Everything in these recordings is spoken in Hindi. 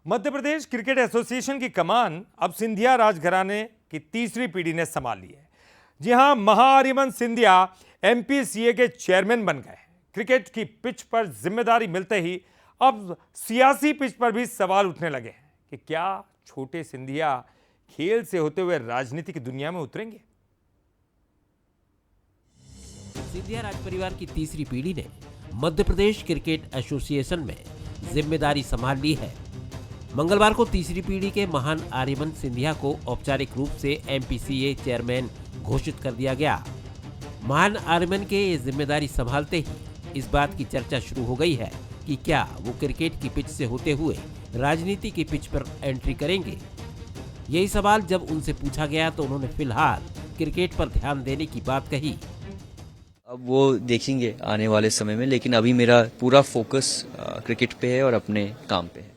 मध्य प्रदेश क्रिकेट एसोसिएशन की कमान अब सिंधिया राजघराने की तीसरी पीढ़ी ने संभाल ली है। जी हां, महाआर्यमन सिंधिया एमपीसीए के चेयरमैन बन गए। क्रिकेट की पिच पर जिम्मेदारी मिलते ही अब सियासी पिच पर भी सवाल उठने लगे हैं कि क्या छोटे सिंधिया खेल से होते हुए राजनीति की दुनिया में उतरेंगे। सिंधिया राज परिवार की तीसरी पीढ़ी ने मध्य प्रदेश क्रिकेट एसोसिएशन में जिम्मेदारी संभाल ली है। मंगलवार को तीसरी पीढ़ी के महान आर्यमन सिंधिया को औपचारिक रूप से एमपीसीए चेयरमैन घोषित कर दिया गया। महान आर्यमन के ये जिम्मेदारी संभालते ही इस बात की चर्चा शुरू हो गई है कि क्या वो क्रिकेट की पिच से होते हुए राजनीति की पिच पर एंट्री करेंगे। यही सवाल जब उनसे पूछा गया तो उन्होंने फिलहाल क्रिकेट पर ध्यान देने की बात कही। अब वो देखेंगे आने वाले समय में, लेकिन अभी मेरा पूरा फोकस क्रिकेट पे है और अपने काम पे है।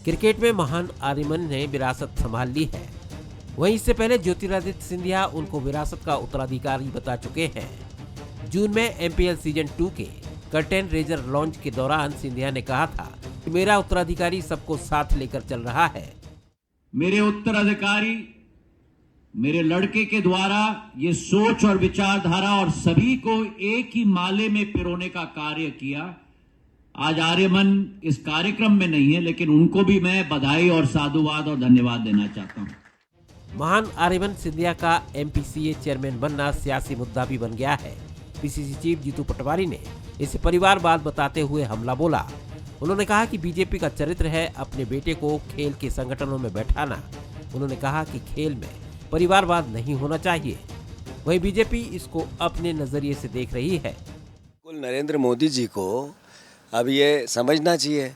क्रिकेट में महान आर्यमन ने विरासत संभाल ली है। वहीं इससे पहले ज्योतिरादित्य सिंधिया उनको विरासत का उत्तराधिकारी बता चुके हैं। जून में एमपीएल सीजन 2 के कर्टेन रेजर लॉन्च के दौरान सिंधिया ने कहा था कि मेरा उत्तराधिकारी सबको साथ लेकर चल रहा है। मेरे उत्तराधिकारी मेरे लड़के के द्वारा ये सोच और विचारधारा और सभी को एक ही माले में पिरोने का कार्य किया। आज आर्यमन इस कार्यक्रम में नहीं है, लेकिन उनको भी मैं बधाई और साधुवाद और धन्यवाद देना चाहता हूं। महान आर्यमन सिंधिया का एमपीसीए चेयरमैन बनना सियासी मुद्दा भी बन गया है। पीसीसी चीफ जीतू पटवारी ने इसे परिवारवाद बताते हुए हमला बोला। उन्होंने कहा कि बीजेपी का चरित्र है अपने बेटे को खेल के संगठनों में बैठाना। उन्होंने कहा कि खेल में परिवारवाद नहीं होना चाहिए। वहीं बीजेपी इसको अपने नजरिए से देख रही है। नरेंद्र मोदी जी को अब ये समझना चाहिए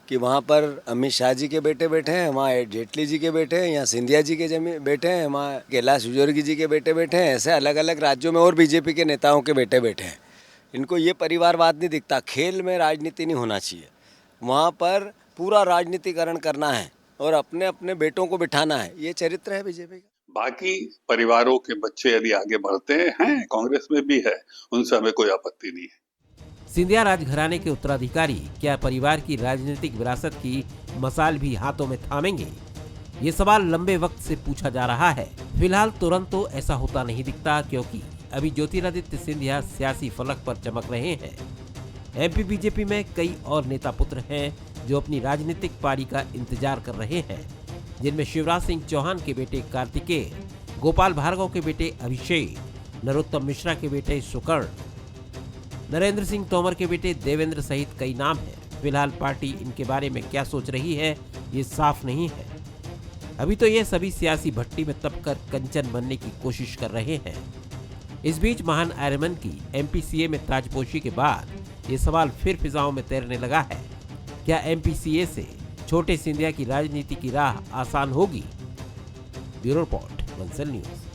कि वहाँ पर अमित शाह जी के बेटे बैठे हैं, वहाँ जेटली जी के बेटे हैं, यहाँ सिंधिया जी के बेटे हैं, वहाँ कैलाश विजयवर्गीय जी के बेटे बैठे हैं। ऐसे अलग अलग राज्यों में और बीजेपी के नेताओं के बेटे बैठे हैं। इनको ये परिवारवाद नहीं दिखता। खेल में राजनीति नहीं होना चाहिए, वहाँ पर पूरा राजनीतिकरण करना है और अपने अपने बेटों को बिठाना है। ये चरित्र है बीजेपी का। बाकी परिवारों के बच्चे यदि आगे बढ़ते हैं, कांग्रेस में भी है, उनसे हमें कोई आपत्ति नहीं है। सिंधिया राजघराने के उत्तराधिकारी क्या परिवार की राजनीतिक विरासत की मसाल भी हाथों में थामेंगे? ये सवाल लंबे वक्त से पूछा जा रहा है। फिलहाल तुरंत तो ऐसा होता नहीं दिखता, क्योंकि अभी ज्योतिरादित्य सिंधिया सियासी फलक पर चमक रहे हैं। एमपी बीजेपी में कई और नेता पुत्र हैं जो अपनी राजनीतिक पारी का इंतजार कर रहे हैं, जिनमें शिवराज सिंह चौहान के बेटे कार्तिकेय, गोपाल भार्गव के बेटे अभिषेक, नरोत्तम मिश्रा के बेटे सुकर्ण, नरेंद्र सिंह तोमर के बेटे देवेंद्र सहित कई नाम हैं। फिलहाल पार्टी इनके बारे में क्या सोच रही है ये साफ नहीं है। अभी तो ये सभी सियासी भट्टी में तपकर कंचन बनने की कोशिश कर रहे हैं। इस बीच महान आर्यमन की एमपीसीए में ताजपोशी के बाद ये सवाल फिर फिजाओं में तैरने लगा है। क्या एमपीसीए से छोटे सिंधिया की राजनीति की राह आसान होगी? Bureau report, Vansal news.